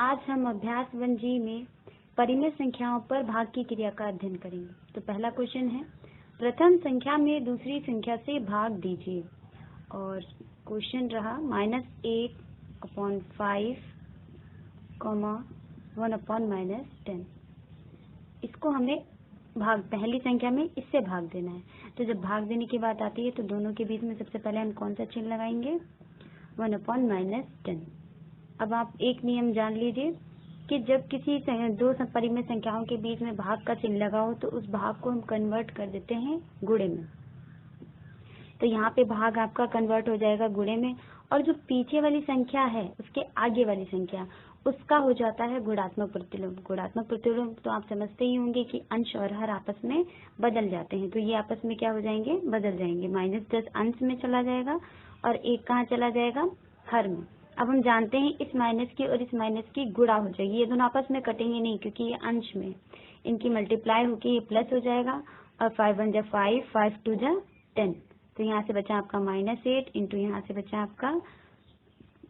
आज हम अभ्यास 1G में परिमेय संख्याओं पर भाग की क्रिया का अध्ययन करेंगे। तो पहला क्वेश्चन है, प्रथम संख्या में दूसरी संख्या से भाग दीजिए। और क्वेश्चन रहा -8/5, 1/-10। इसको हमें भाग पहली संख्या में इससे भाग देना है। तो जब भाग देने की बात आती है तो दोनों के बीच में सबसे पहले हम कौन सा चिन्ह लगाएंगे? 1/-10। अब आप एक नियम जान लीजिए कि जब किसी दो परिमेय संख्याओं के बीच में भाग का चिन्ह लगा हो तो उस भाग को हम कन्वर्ट कर देते हैं गुणे में। तो यहाँ पे भाग आपका कन्वर्ट हो जाएगा गुणे में, और जो पीछे वाली संख्या है उसके आगे वाली संख्या उसका हो जाता है गुणात्मक प्रतिलोम। गुणात्मक प्रतिलोम तो आप समझते ही होंगे कि अंश और हर आपस में बदल जाते हैं। तो ये आपस में क्या हो जाएंगे? बदल जाएंगे। -10 अंश में चला जाएगा और 1 कहाँ चला जाएगा? हर में। अब हम जानते हैं इस माइनस की और इस माइनस की गुणा हो जाएगी। ये दोनों आपस में कटेंगे नहीं क्योंकि ये अंश में, इनकी मल्टीप्लाई होकर ये प्लस हो जाएगा। और 5 1 जा 5, 5 2 जा 10। तो यहाँ से बचा आपका -8 इंटू यहाँ से बचा आपका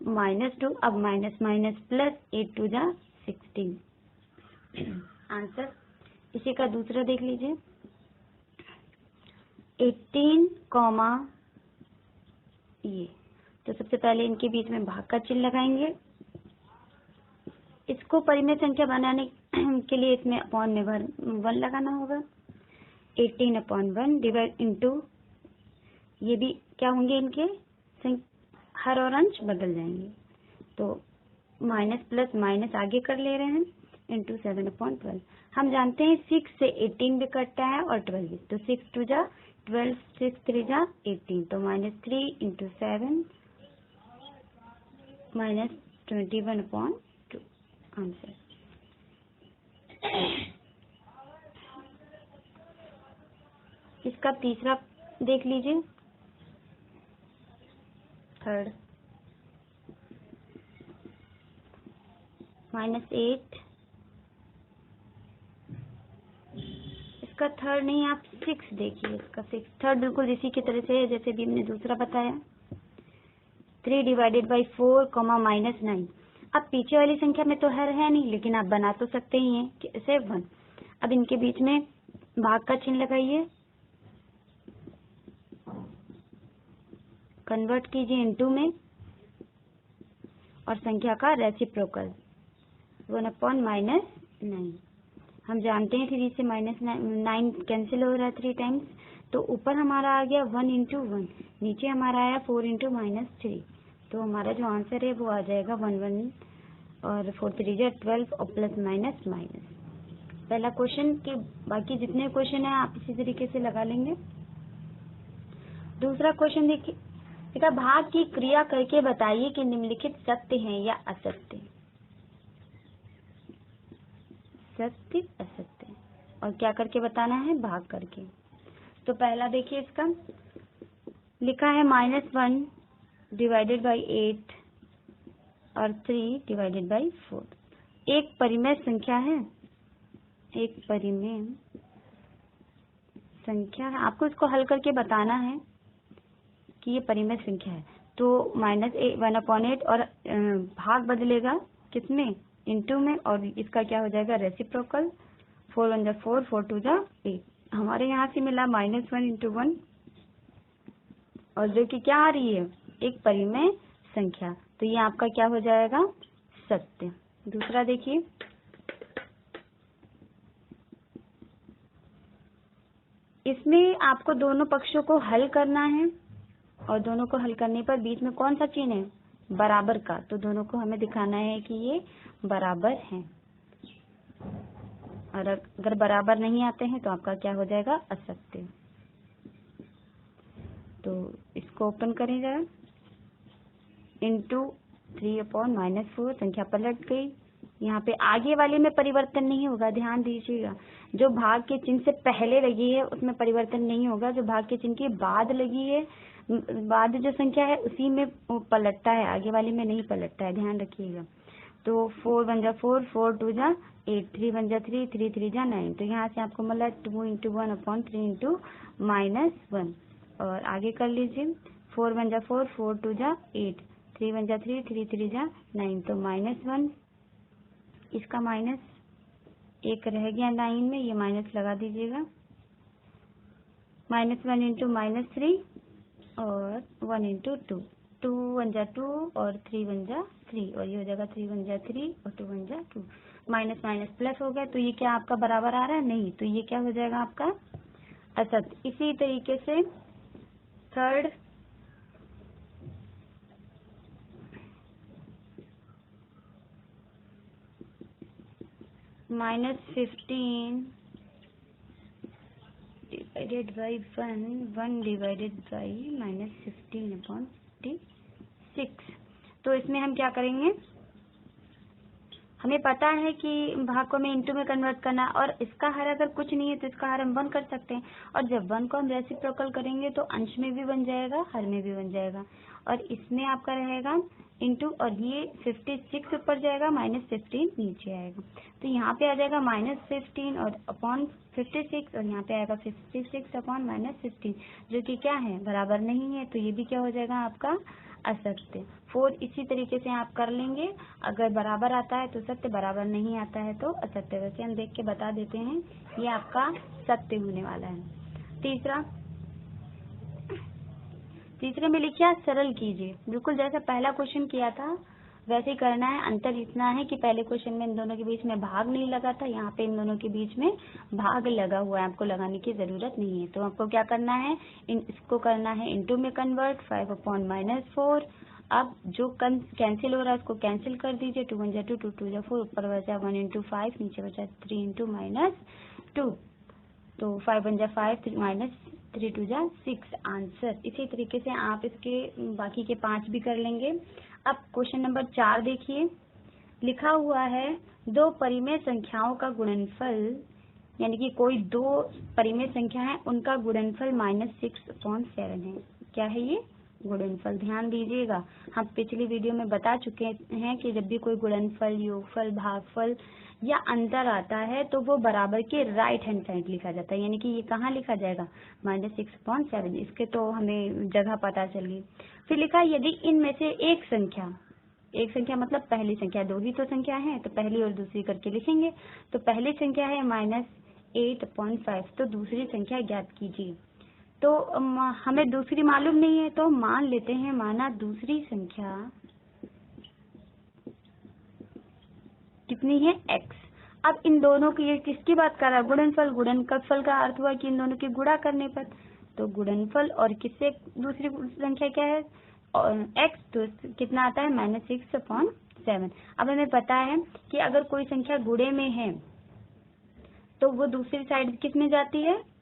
-2। अब माइनस माइनस प्लस 8 2 जा 16 आंसर। इसी का दूसरा देख लीजिए, 18, ये। तो सबसे पहले इनके बीच में भाग का चिन्ह लगाएंगे। इसको परिमेय संख्या बनाने के लिए इसमें अपॉन में 1 लगाना होगा। 18/1 डिवाइड इंटू, ये भी क्या होंगे? इनके हर और अंश बदल जाएंगे। तो माइनस प्लस माइनस आगे कर ले रहे हैं, इंटू 7/12। हम जानते हैं 6 से 18 भी कटता है और 12 भी। तो 6 2 जा 12, 6 3 जा 18। तो -3 इंटू 7 -21/2 आंसर। इसका तीसरा देख लीजिए, थर्ड, -8। इसका थर्ड नहीं, आप 6 देखिए। इसका 6 थर्ड बिल्कुल इसी की तरह से है जैसे भी हमने दूसरा बताया। 3 डिवाइडेड बाई 4, -9। अब पीछे वाली संख्या में तो हर है नहीं, लेकिन आप बना तो सकते ही हैं कैसे? 1। अब इनके बीच में भाग का चिन्ह लगाइए, कन्वर्ट कीजिए इनटू में, और संख्या का रेसिप्रोकल 1/-9। हम जानते हैं 3 से -9 कैंसिल हो रहा है 3 टाइम्स। तो ऊपर हमारा आ गया 1 इंटू 1, नीचे हमारा आया 4 इंटू -3। तो हमारा जो आंसर है वो आ जाएगा 1 1 और 4 3 जा 12 और प्लस माइनस माइनस। पहला क्वेश्चन के बाकी जितने क्वेश्चन है आप इसी तरीके से लगा लेंगे। दूसरा क्वेश्चन देखिए, बेटा भाग की क्रिया करके बताइए कि निम्नलिखित सत्य हैं या असत्य। सत्य असत्य, और क्या करके बताना है? भाग करके। तो पहला देखिए, इसका लिखा है -1 डिवाइडेड बाई 8 और 3 डिवाइडेड बाई 4। एक परिमेय संख्या है, एक परिमेय संख्या है। आपको इसको हल करके बताना है कि ये परिमेय संख्या है। तो -1/8 और भाग बदलेगा किसमें? इनटू में, और इसका क्या हो जाएगा? रेसिप्रोकल। 4 1 जा 4, 4 2 जा 8। हमारे यहाँ से मिला -1 इंटू 1, और जो कि क्या आ रही है? एक परिमेय संख्या। तो ये आपका क्या हो जाएगा? सत्य। दूसरा देखिए, इसमें आपको दोनों पक्षों को हल करना है, और दोनों को हल करने पर बीच में कौन सा चिन्ह है? बराबर का। तो दोनों को हमें दिखाना है कि ये बराबर हैं, और अगर बराबर नहीं आते हैं तो आपका क्या हो जाएगा? असत्य। तो इसको ओपन करें जरा, इंटू 3/-4, संख्या पलट गई। यहाँ पे आगे वाले में परिवर्तन नहीं होगा, ध्यान दीजिएगा। जो भाग के चिन्ह से पहले लगी है उसमें परिवर्तन नहीं होगा, जो भाग के चिन्ह के बाद लगी है, बाद जो संख्या है उसी में पलटता है, आगे वाले में नहीं पलटता है, ध्यान रखिएगा। तो 4 1 जा 4, 4 2 जा 8, 3 1 जा 3, 3 3 जा 9। तो यहाँ से आपको मिला 2 इंटू 1/3 इंटू -1। और आगे कर लीजिए, 4 1 जा 4, 4 2 जा 8, 3 1 जा 3, 3 3 जा 9। तो -1 इसका माइनस एक रह गया 9 में, ये माइनस लगा दीजिएगा। -1 इंटू -3 और 1 इंटू 2, 2 1 जा 2 और 3 1 जा 3, और ये हो जाएगा 3 1 जा 3 और 2 1 जा 2। माइनस माइनस प्लस हो गया, तो ये क्या आपका बराबर आ रहा है? नहीं, तो ये क्या हो जाएगा आपका? असत। इसी तरीके से third, -15 divided by 1 divided by -15/6। तो इसमें हम क्या करेंगे? हमें पता है कि भाग को हमें इंटू में कन्वर्ट करना, और इसका हर अगर कुछ नहीं है तो इसका हर हम 1 कर सकते हैं, और जब 1 को हम रेसिप्रोकल करेंगे तो अंश में भी बन जाएगा, हर में भी बन जाएगा, और इसमें आपका रहेगा इंटू, और ये 56 ऊपर जाएगा, -15 नीचे आएगा। तो यहाँ पे आ जाएगा -15 और अपॉन 56, और यहाँ पे आएगा 56 अपॉन -15, जो कि क्या है? बराबर नहीं है। तो ये भी क्या हो जाएगा आपका? असत्य। 4 इसी तरीके से आप कर लेंगे। अगर बराबर आता है तो सत्य, बराबर नहीं आता है तो असत्य। वैसे हम देख के बता देते हैं, ये आपका सत्य होने वाला है। तीसरे में लिखिए सरल कीजिए। बिल्कुल जैसा पहला क्वेश्चन किया था वैसे ही करना है। अंतर इतना है कि पहले क्वेश्चन में इन दोनों के बीच में भाग नहीं लगा था, यहाँ पे इन दोनों के बीच में भाग लगा हुआ है, आपको लगाने की जरूरत नहीं है। तो आपको क्या करना है? इसको करना है इंटू में कन्वर्ट, 5/-4। अब जो कैंसिल हो रहा है उसको कैंसिल कर दीजिए, 2 1 जा 2, 2 2 जा 4, ऊपर बचा 1 इंटू 5, नीचे बचा 3 इंटू -2, तो 5 1 जा 5, -3 2 जा 6 आंसर। इसी तरीके से आप इसके बाकी के 5 भी कर लेंगे। अब क्वेश्चन नंबर 4 देखिए, लिखा हुआ है 2 परिमेय संख्याओं का गुणनफल, यानी कि कोई 2 परिमेय संख्या है, उनका गुणनफल -6/7 है। क्या है ये? गुणनफल। ध्यान दीजिएगा, हम पिछली वीडियो में बता चुके हैं कि जब भी कोई गुणनफल, योगफल, भागफल या अंतर आता है तो वो बराबर के राइट हैंड साइड लिखा जाता है, यानी कि ये कहाँ लिखा जाएगा? -6/7। इसके तो हमें जगह पता चल गई। फिर लिखा यदि इनमें से एक संख्या मतलब पहली संख्या, 2 ही तो संख्या है, तो पहली और दूसरी करके लिखेंगे। तो पहली संख्या है -8/5, तो दूसरी संख्या ज्ञात कीजिए। तो हमें दूसरी मालूम नहीं है, तो मान लेते हैं, माना दूसरी संख्या कितनी है? x। अब इन दोनों की, ये किसकी बात कर रहा है? गुणनफल। गुणनफल का अर्थ हुआ कि इन दोनों की गुणा करने पर, तो गुणनफल और किससे दूसरी संख्या क्या है? और x, तो कितना आता है? -6/7। अब हमें पता है कि अगर कोई संख्या गुणे में है तो वो दूसरी साइड किस में जाती है?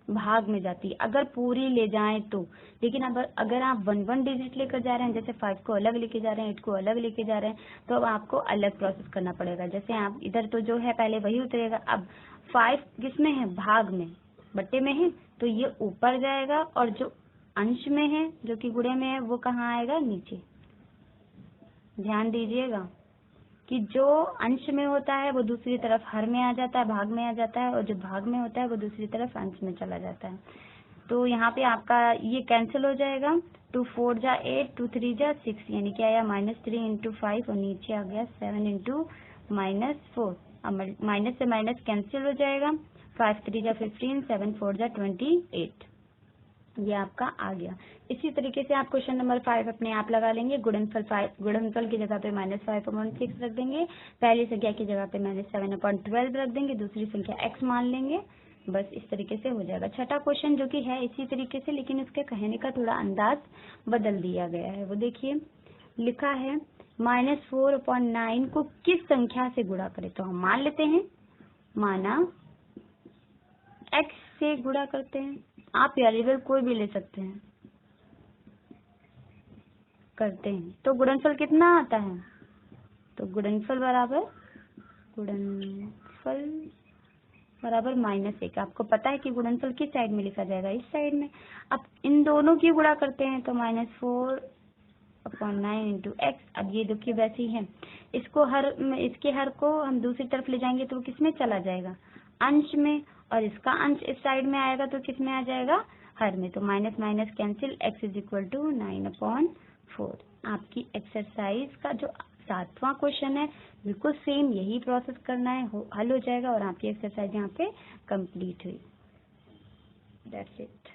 भाग में जाती है, अगर पूरी ले जाएं तो। लेकिन अगर आप 1 डिजिट लेकर जा रहे हैं, जैसे 5 को अलग लेके जा रहे हैं, 8 को अलग लेके जा रहे हैं, तो अब आपको अलग प्रोसेस करना पड़ेगा। जैसे आप इधर तो जो है पहले वही उतरेगा। अब 5 किसमें है? भाग में, बट्टे में है, तो ये ऊपर जाएगा, और जो अंश में है, जो कि गुणे में है, वो कहाँ आएगा? नीचे। ध्यान दीजिएगा कि जो अंश में होता है वो दूसरी तरफ हर में आ जाता है, भाग में आ जाता है, और जो भाग में होता है वो दूसरी तरफ अंश में चला जाता है। तो यहाँ पे आपका ये कैंसिल हो जाएगा। 2 4 जा 8, 2 3 जा 6, यानी कि आया -3 इंटू 5, और नीचे आ गया 7 इंटू -4। अब माइनस से माइनस कैंसिल हो जाएगा। 5 3 जा 15, 7 4 जा 28, ये आपका आ गया। इसी तरीके से आप क्वेश्चन नंबर 5 अपने आप लगा लेंगे। गुणनफल की जगह पे -5/6 रख देंगे, पहली संख्या की जगह पे -7/12 रख देंगे, दूसरी संख्या x मान लेंगे। बस इस तरीके से हो जाएगा। छठा क्वेश्चन जो कि है इसी तरीके से, लेकिन उसके कहने का थोड़ा अंदाज बदल दिया गया है। वो देखिए, लिखा है -4/9 को किस संख्या से गुणा करें? तो हम मान लेते हैं, माना x से गुणा करते हैं। आप वेरिएबल कोई भी ले सकते हैं, करते हैं तो गुणनफल कितना आता है? तो गुणनफल बराबर -1। आपको पता है कि गुणनफल किस साइड में लिखा जाएगा? इस साइड में। अब इन दोनों की गुणा करते हैं, तो -4/9 इंटू x। अब ये देखिए वैसे ही है, इसके हर को हम दूसरी तरफ ले जाएंगे तो किस में चला जाएगा? अंश में, और इसका अंश इस साइड में आएगा तो किस में आ जाएगा? हर में। तो माइनस माइनस कैंसिल, x = 9/4। आपकी एक्सरसाइज का जो 7वां क्वेश्चन है, बिल्कुल सेम यही प्रोसेस करना है, हल हो जाएगा और आपकी एक्सरसाइज यहाँ पे कंप्लीट हुई। That's it.